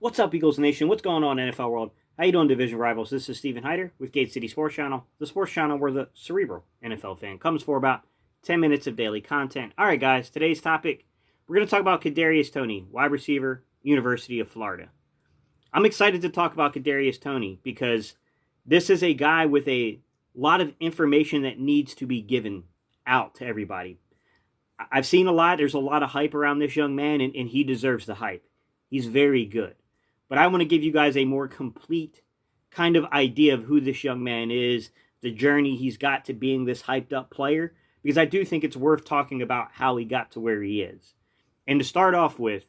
What's up, Eagles Nation? What's going on, NFL world? How you doing, division rivals? This is Stephen Hyder with Gate City Sports Channel, the sports channel where the cerebral NFL fan comes for about 10 minutes of daily content. All right, guys, today's topic, we're going to talk about Kadarius Toney, wide receiver, University of Florida. I'm excited to talk about Kadarius Toney because this is a guy with a lot of information that needs to be given out to everybody. I've seen a lot. There's a lot of hype around this young man, and he deserves the hype. He's very good. But I want to give you guys a more complete kind of idea of who this young man is, the journey he's got to being this hyped up player, because I do think it's worth talking about how he got to where he is. And to start off with,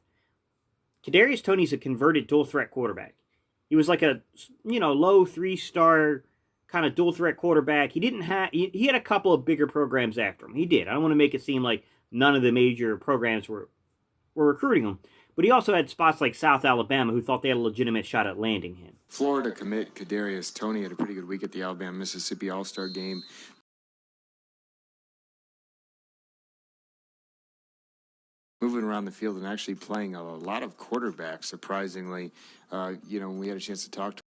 Kadarius Toney's a converted dual threat quarterback. He was like a, low 3-star kind of dual threat quarterback. He had a couple of bigger programs after him. He did. I don't want to make it seem like none of the major programs were recruiting him. But he also had spots like South Alabama who thought they had a legitimate shot at landing him. Florida commit Kadarius Toney had a pretty good week at the Alabama-Mississippi All-Star game. Moving around the field and actually playing a lot of quarterbacks, surprisingly. When we had a chance to talk to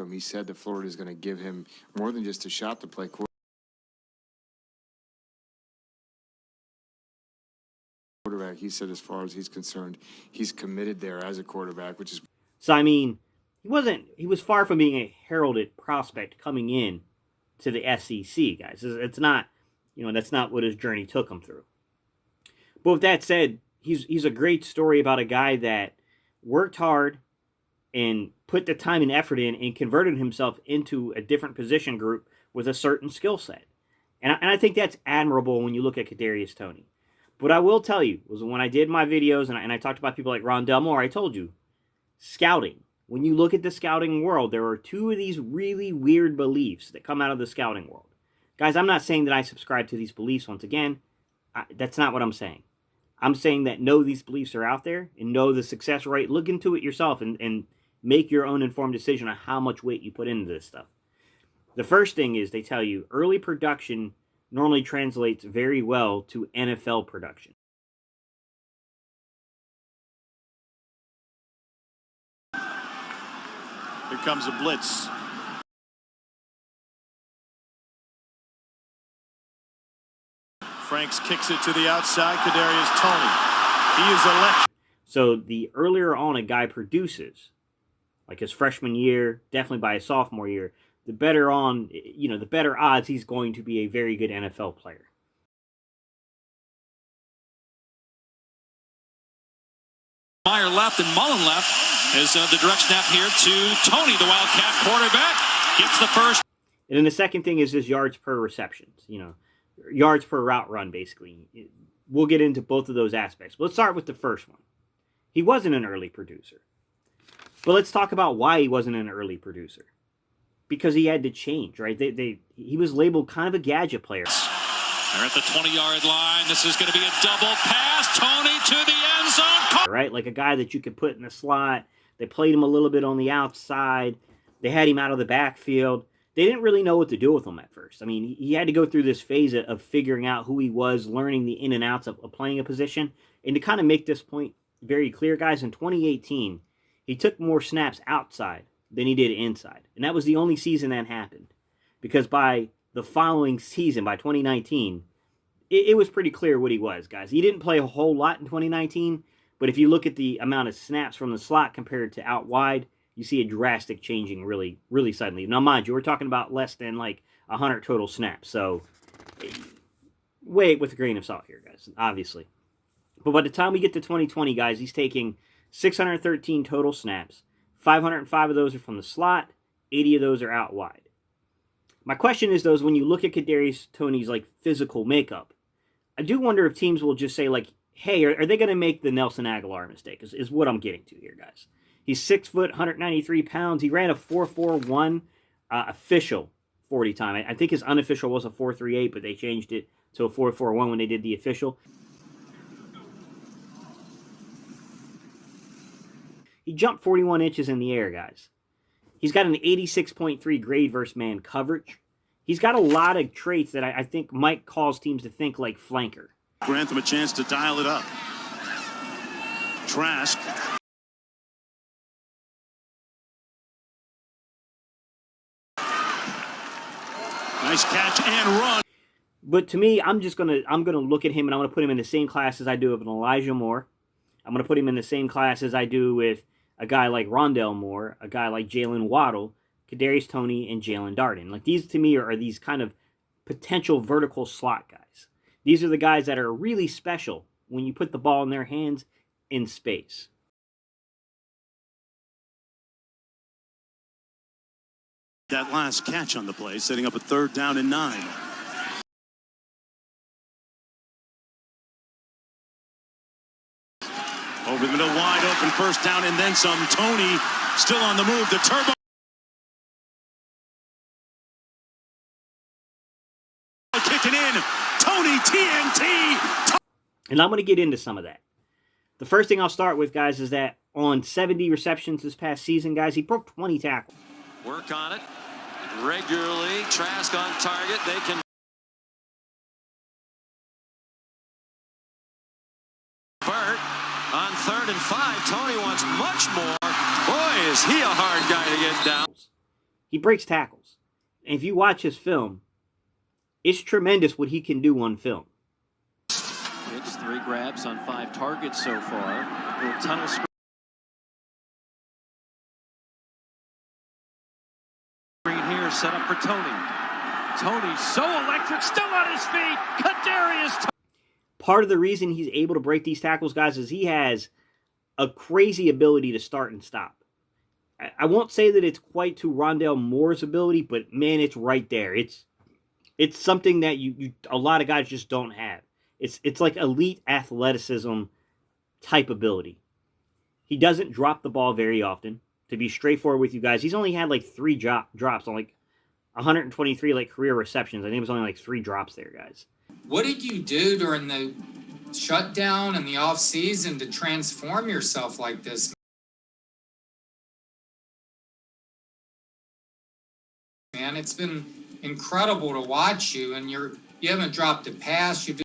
him, he said that Florida is going to give him more than just a shot to play quarterback. He said, as far as he's concerned, he's committed there as a quarterback, which is... So, I mean, he was far from being a heralded prospect coming in to the SEC, guys. It's not, that's not what his journey took him through. But with that said, he's a great story about a guy that worked hard and put the time and effort in and converted himself into a different position group with a certain skill set. And I think that's admirable when you look at Kadarius Toney. But I will tell you, was when I did my videos and I talked about people like Ron Delmore, I told you, scouting. When you look at the scouting world, there are two of these really weird beliefs that come out of the scouting world. Guys, I'm not saying that I subscribe to these beliefs once again. That's not what I'm saying. I'm saying that know these beliefs are out there and know the success rate. Look into it yourself and make your own informed decision on how much weight you put into this stuff. The first thing is they tell you early production normally translates very well to NFL production. Here comes a blitz. Franks kicks it to the outside. Kadarius Toney. He is electric. So the earlier on a guy produces, like his freshman year, definitely by his sophomore year, the better odds he's going to be a very good NFL player. Meyer left and Mullen left as the direct snap here to Toney, the Wildcat quarterback. Gets the first. And then the second thing is his yards per receptions, yards per route run, basically. We'll get into both of those aspects. But let's start with the first one. He wasn't an early producer. But let's talk about why he wasn't an early producer. Because he had to change, right? He was labeled kind of a gadget player. They're at the 20-yard line. This is going to be a double pass. Toney to the end zone. Right? Like a guy that you could put in the slot. They played him a little bit on the outside. They had him out of the backfield. They didn't really know what to do with him at first. I mean, he had to go through this phase of figuring out who he was, learning the in and outs of playing a position. And to kind of make this point very clear, guys, in 2018, he took more snaps outside than he did inside. And that was the only season that happened. Because by the following season, by 2019, it was pretty clear what he was, guys. He didn't play a whole lot in 2019, but if you look at the amount of snaps from the slot compared to out wide, you see a drastic changing really, really suddenly. Now, mind you, we're talking about less than like 100 total snaps. So, weigh it with a grain of salt here, guys, obviously. But by the time we get to 2020, guys, he's taking 613 total snaps. 505 of those are from the slot. 80 of those are out wide. My question is, though, when you look at Kadarius Toney's physical makeup, I do wonder if teams will just say, hey, are they going to make the Nelson Aguilar mistake, is what I'm getting to here, guys. He's 6 foot, 193 pounds. He ran a 4.41 official 40 time. I think his unofficial was a 4.38, but they changed it to a 4.41 when they did the official. He jumped 41 inches in the air, guys. He's got an 86.3 grade versus man coverage. He's got a lot of traits that I think might cause teams to think like flanker. Grantham a chance to dial it up. Trask. Nice catch and run. But to me, I'm gonna look at him and I'm gonna put him in the same class as I do with an Elijah Moore. I'm gonna put him in the same class as I do with a guy like Rondell Moore, a guy like Jalen Waddle, Kadarius Toney, and Jalen Darden. Like, these to me are these kind of potential vertical slot guys. These are the guys that are really special when you put the ball in their hands in space. That last catch on the play, setting up a 3rd down and 9. Over the middle, wide open, 1st down and then some. Toney still on the move. The turbo. Kicking in. Toney, TNT. And I'm going to get into some of that. The first thing I'll start with, guys, is that on 70 receptions this past season, guys, he broke 20 tackles. Work on it regularly. Trask on target. They can convert on 3rd and 5. Toney wants much more. Boy, is he a hard guy to get down. He breaks tackles. And if you watch his film, it's tremendous what he can do on film. It's 3 grabs on 5 targets so far. Little tunnel screen here set up for Toney. Toney so electric, still on his feet. Kadarius Toney. Part of the reason he's able to break these tackles, guys, is he has a crazy ability to start and stop. I won't say that it's quite to Rondell Moore's ability, but man, it's right there. It's something that you a lot of guys just don't have. It's like elite athleticism type ability. He doesn't drop the ball very often. To be straightforward with you guys, he's only had like 3 drops on like 123 like career receptions. I think it was only like 3 drops there, guys. What did you do during the shutdown and the off season to transform yourself like this? Man, it's been incredible to watch you, and you haven't dropped a pass. You've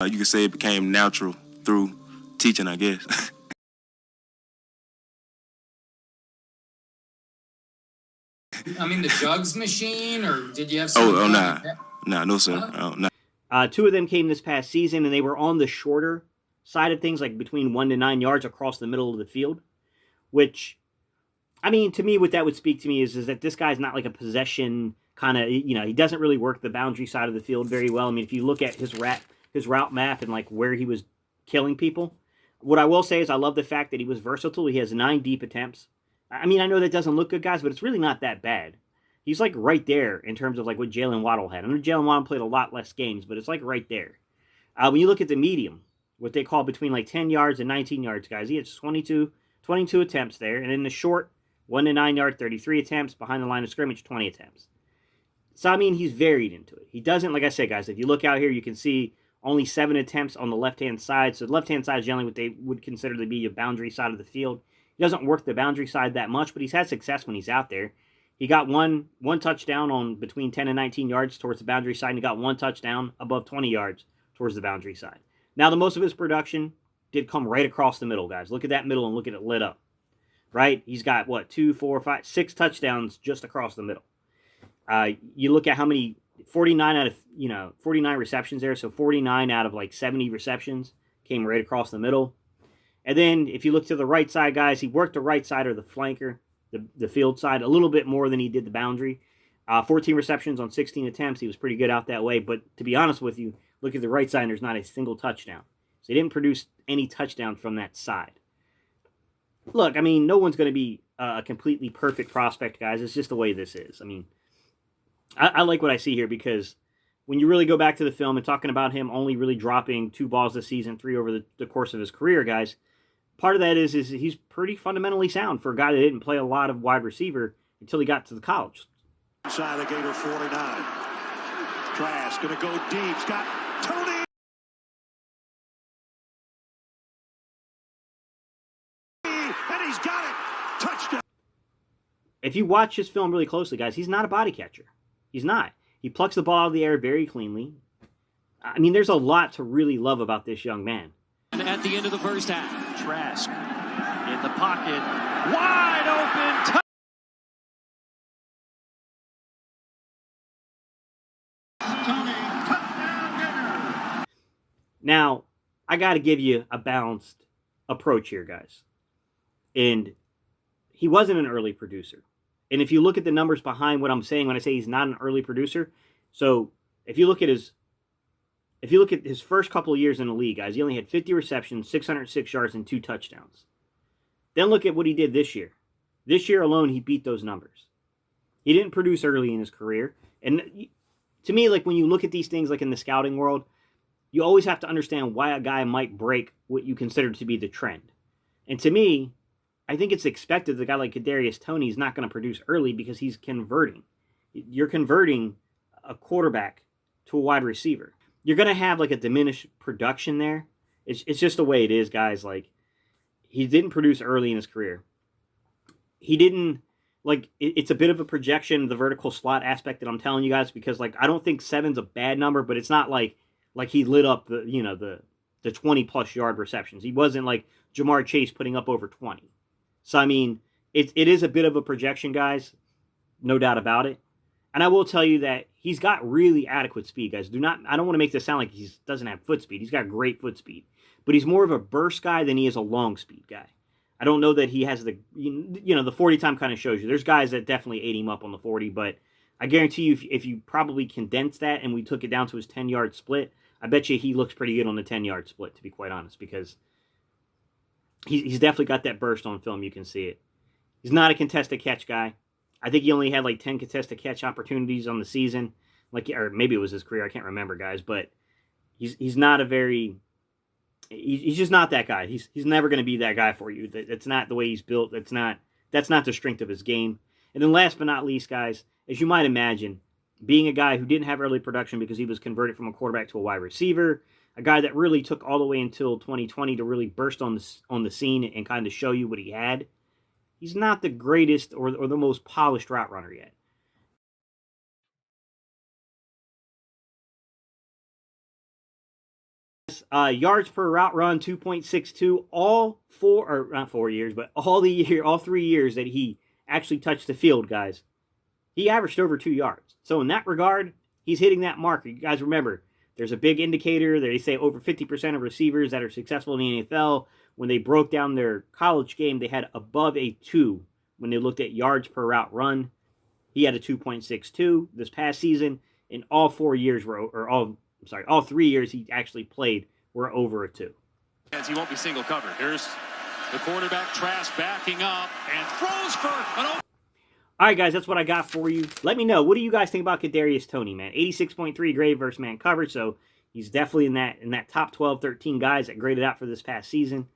You could say it became natural through teaching, I guess. I mean, the jugs machine, or did you have some? No, sir. Nah. 2 of them came this past season, and they were on the shorter side of things, like between 1 to 9 yards across the middle of the field. Which, I mean, to me, what that would speak to me is that this guy's not like a possession kind of, he doesn't really work the boundary side of the field very well. I mean, if you look at his route map and like where he was killing people, what I will say is I love the fact that he was versatile. He has 9 deep attempts. I mean, I know that doesn't look good, guys, but it's really not that bad. He's like right there in terms of like what Jalen Waddle had. I know Jalen Waddle played a lot less games, but it's like right there. When you look at the medium, what they call between like 10 yards and 19 yards, guys, he has 22 attempts there. And in the short, 1 to 9 yard, 33 attempts. Behind the line of scrimmage, 20 attempts. So, I mean, he's varied into it. He doesn't, like I said, guys, if you look out here, you can see only 7 attempts on the left-hand side. So the left-hand side is generally what they would consider to be a boundary side of the field. He doesn't work the boundary side that much, but he's had success when he's out there. He got one touchdown on between 10 and 19 yards towards the boundary side, and he got 1 touchdown above 20 yards towards the boundary side. Now, the most of his production did come right across the middle, guys. Look at that middle and look at it lit up. Right? He's got, 2, 4, 5, 6 touchdowns just across the middle. You look at how many, 49 out of, 49 receptions there, so 49 out of, 70 receptions came right across the middle. And then, if you look to the right side, guys, he worked the right side or the flanker, the field side, a little bit more than he did the boundary. 14 receptions on 16 attempts. He was pretty good out that way. But to be honest with you, look at the right side, and there's not a single touchdown. So he didn't produce any touchdown from that side. Look, I mean, no one's going to be a completely perfect prospect, guys. It's just the way this is. I mean, I like what I see here because when you really go back to the film and talking about him only really dropping 2 balls this season, 3 over the course of his career, guys, part of that is he's pretty fundamentally sound for a guy that didn't play a lot of wide receiver until he got to the college. Inside the Gator 49. Trask going to go deep. Scott Toney. And he's got it. Touchdown. If you watch his film really closely, guys, he's not a body catcher. He's not. He plucks the ball out of the air very cleanly. I mean, there's a lot to really love about this young man. At the end of the first half, Trask in the pocket, wide open. Now, I got to give you a balanced approach here, guys. And he wasn't an early producer. And if you look at the numbers behind what I'm saying when I say he's not an early producer, so if you look at his first couple of years in the league, guys, he only had 50 receptions, 606 yards, and 2 touchdowns. Then look at what he did this year. This year alone, he beat those numbers. He didn't produce early in his career. And to me, like when you look at these things like in the scouting world, you always have to understand why a guy might break what you consider to be the trend. And to me, I think it's expected that a guy like Kadarius Toney is not going to produce early because he's converting. You're converting a quarterback to a wide receiver. You're going to have like a diminished production there. It's just the way it is, guys. Like, he didn't produce early in his career. He didn't, like, it's a bit of a projection, the vertical slot aspect that I'm telling you guys, because, like, I don't think 7's a bad number, but it's not like he lit up the 20-plus yard receptions. He wasn't like Jamar Chase putting up over 20. So, I mean, it is a bit of a projection, guys. No doubt about it. And I will tell you that he's got really adequate speed, guys. I don't want to make this sound like he doesn't have foot speed. He's got great foot speed. But he's more of a burst guy than he is a long speed guy. I don't know that he has the 40 time kind of shows you. There's guys that definitely ate him up on the 40, but I guarantee you if you probably condensed that and we took it down to his 10-yard split, I bet you he looks pretty good on the 10-yard split, to be quite honest, because he's definitely got that burst on film. You can see it. He's not a contested catch guy. I think he only had like 10 contested catch opportunities on the season, or maybe it was his career. I can't remember, guys. But he's not a very. He's just not that guy. He's never going to be that guy for you. That's not the way he's built. That's not the strength of his game. And then last but not least, guys, as you might imagine, being a guy who didn't have early production because he was converted from a quarterback to a wide receiver, a guy that really took all the way until 2020 to really burst on the scene and kind of show you what he had. He's not the greatest or the most polished route runner yet. Yards per route run, 2.62. All 3 years that he actually touched the field, guys, he averaged over 2 yards. So in that regard, he's hitting that marker. You guys remember, there's a big indicator that they say over 50% of receivers that are successful in the NFL, when they broke down their college game, they had above a 2 when they looked at yards per route run. He had a 2.62 this past season. In all 4 years, all 3 years he actually played were over a 2. He won't be single covered. Here's the quarterback, Trask, backing up and throws for an open. All right, guys, that's what I got for you. Let me know. What do you guys think about Kadarius Toney, man? 86.3 grade versus man coverage, so he's definitely in that top 12, 13 guys that graded out for this past season.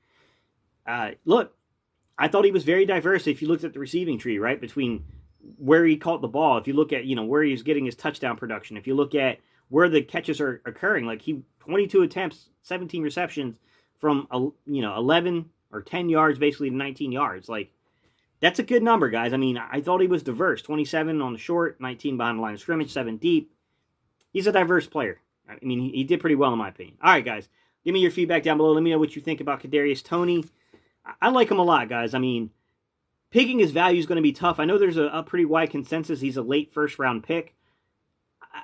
Look, I thought he was very diverse if you looked at the receiving tree, right, between where he caught the ball. If you look at, where he's getting his touchdown production. If you look at where the catches are occurring, like 22 attempts, 17 receptions from, 11 or 10 yards basically to 19 yards. Like, that's a good number, guys. I mean, I thought he was diverse. 27 on the short, 19 behind the line of scrimmage, 7 deep. He's a diverse player. I mean, he did pretty well in my opinion. All right, guys, give me your feedback down below. Let me know what you think about Kadarius Toney. I like him a lot, guys. I mean, picking his value is going to be tough. I know there's a pretty wide consensus. He's a late first-round pick.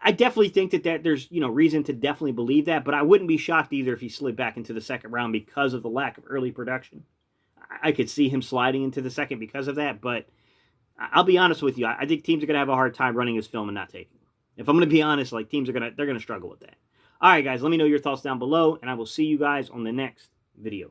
I definitely think that there's reason to definitely believe that, but I wouldn't be shocked either if he slid back into the second round because of the lack of early production. I could see him sliding into the second because of that, but I'll be honest with you. I think teams are going to have a hard time running his film and not taking him. If I'm going to be honest, like teams they're going to struggle with that. All right, guys, let me know your thoughts down below, and I will see you guys on the next video.